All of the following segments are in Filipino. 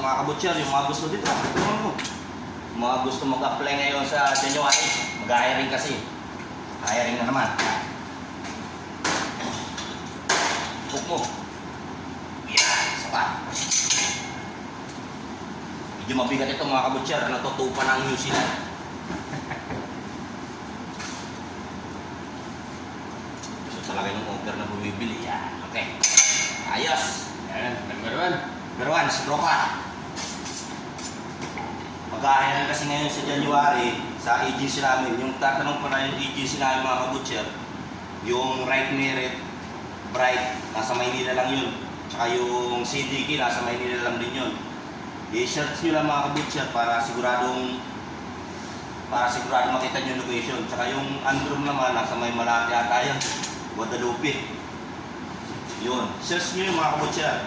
mga kabutcher, yung mga gusto dito, mga gusto mag-apply ngayon sa January, mag-hiring kasi. Hiring na naman. Hook mo. Yan, isa pa. Medyo mabigat ito mga kabutcher, natutupan ng New Zealand. Gusto talaga yung offer na bumibili. Yan, okay. Ayos. Yan, number 1. Number 1, si Tropa. Mag-ahiring kasi ngayon sa January sa agency namin. Yung tatanong pa na yung agency namin mga kabutcher, yung Right Merit, Bright, nasa Maynila lang yun. Tsaka yung CDK, nasa Maynila lang din yun. I-search nyo lang mga kabutcher para siguradong makita nyo yung location. Tsaka yung Androm naman, nasa may Malate ata yun, Guadalupe. Yun, search nyo yung mga kabutcher.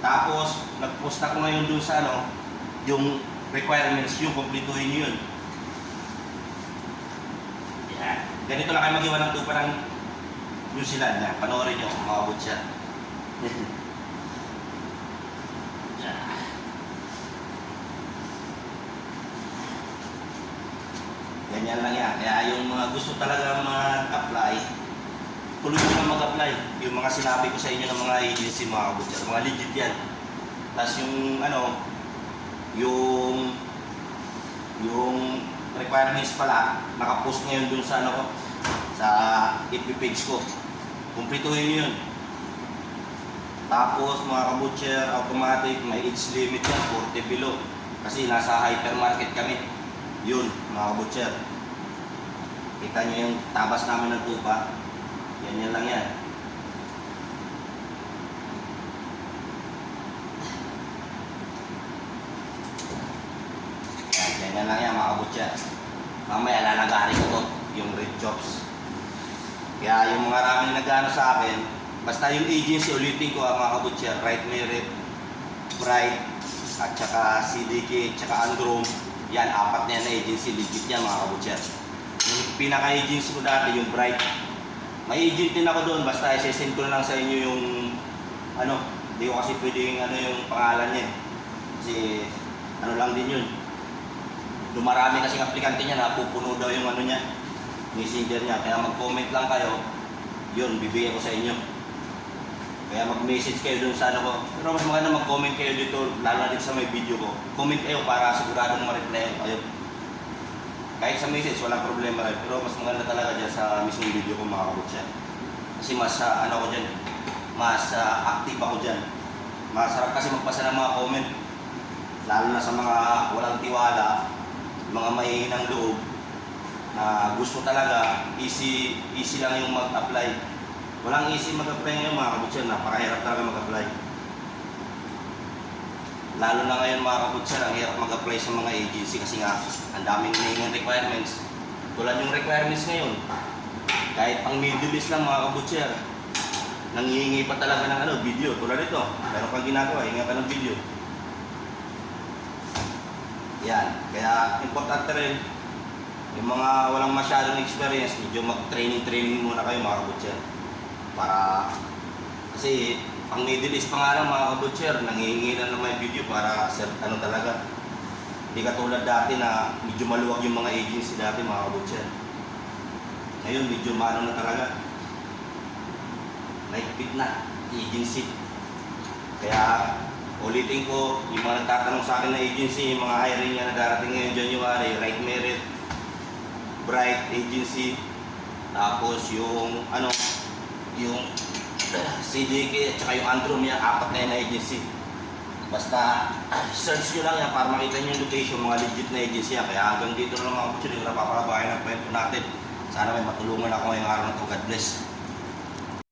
Tapos, nag-post ako ngayon dun sa yung requirements, yung kumpletuhin nyo yun. Yan. Ganito lang kayo mag-iwan ng tupa ng New Zealand. Yan. Panoorin nyo, mga kabutcher. Yan. Ganyan lang yan. Kaya yung mga gusto talaga mag-apply, tuloy ko na mag-apply. Yung mga sinabi ko sa inyo ng mga agency, mga kabutcher, mga legit yan. Tapos yung requirements pala, nakapost ngayon dun sa sa FB page ko. Kumplituhin nyo yun. Tapos mga kabutcher, automatic, may age limit yan, 40 below. Kasi nasa hypermarket kami. Yun, mga kabutcher. Kita nyo yung tabas namin ng tupa. Yan lang yan. Yan lang yan mga kabutcher. Mamaya lalagarin ko to, yung red jobs. Kaya yung mga maraming nag-ano sa akin, basta yung agency, ulitin ko mga kabutcher, Right Merit, Bright, at saka CDK, tsaka Androm. Yan, 4 na yan na agency, legit yan mga kabutcher. Yung pinaka-agency ko dati, yung Bright. May agent din ako doon, basta i-send ko na lang sa inyo yung hindi ko kasi pwedeng yung pangalan niya. Kasi lang din yun. Dumarami kasing aplikante niya na pupuno daw yung niya, messenger niya. Kaya mag-comment lang kayo, yun, bibigyan ko sa inyo. Kaya mag-message kayo dun sa ko. Pero mas maganda mag-comment kayo dito, lalo na dito sa may video ko. Comment kayo para siguradong ma-reply kayo. Kahit sa message, walang problema rin. Pero mas maganda talaga dyan sa mismong video ko mga kabutcher. Kasi mas ko dyan, mas active ako dyan. Masarap kasi magpasa ng mga comment. Lalo na sa mga walang tiwala, mga mahihinang loob, na gusto talaga, easy lang yung mag-apply. Walang easy mag-apply ngayon mga kabutcher, napakahirap talaga mag-apply. Lalo na ngayon mga kabutcher, ang hirap mag-apply sa mga agency kasi nga ang daming hinihingang requirements. Tulad yung requirements ngayon, kahit pang Middle East lang mga kabutcher, nanghihingi pa talaga ng video. Tulad ito, meron kang ginagawa, hinga ka ng video. Yan, kaya importante rin yung mga walang masyadong experience, medyo mag-training muna kayo mga kabutcher. Para, kasi pang Middle East pa nga lang mga kabutcher, nanghihingi na may video para talaga. Hindi katulad dati na medyo maluwag yung mga agency dati mga kabutcher. Ngayon medyo na talaga. Lightfit na, agency. Kaya ulitin ko, yung mga nagtatanong sa akin na agency, yung mga hiring niya na darating ngayon January, Right Merit, Bright Agency, tapos yung yung CDK at saka yung Androm niya, 4 na yan na agency. Basta search nyo lang yan para makita nyo yung location, mga legit na agency yan. Kaya hanggang dito na lang mga kapatid, napaparabahin ang kwento natin. Sana may matulungan ako ngayong araw na ito. God bless.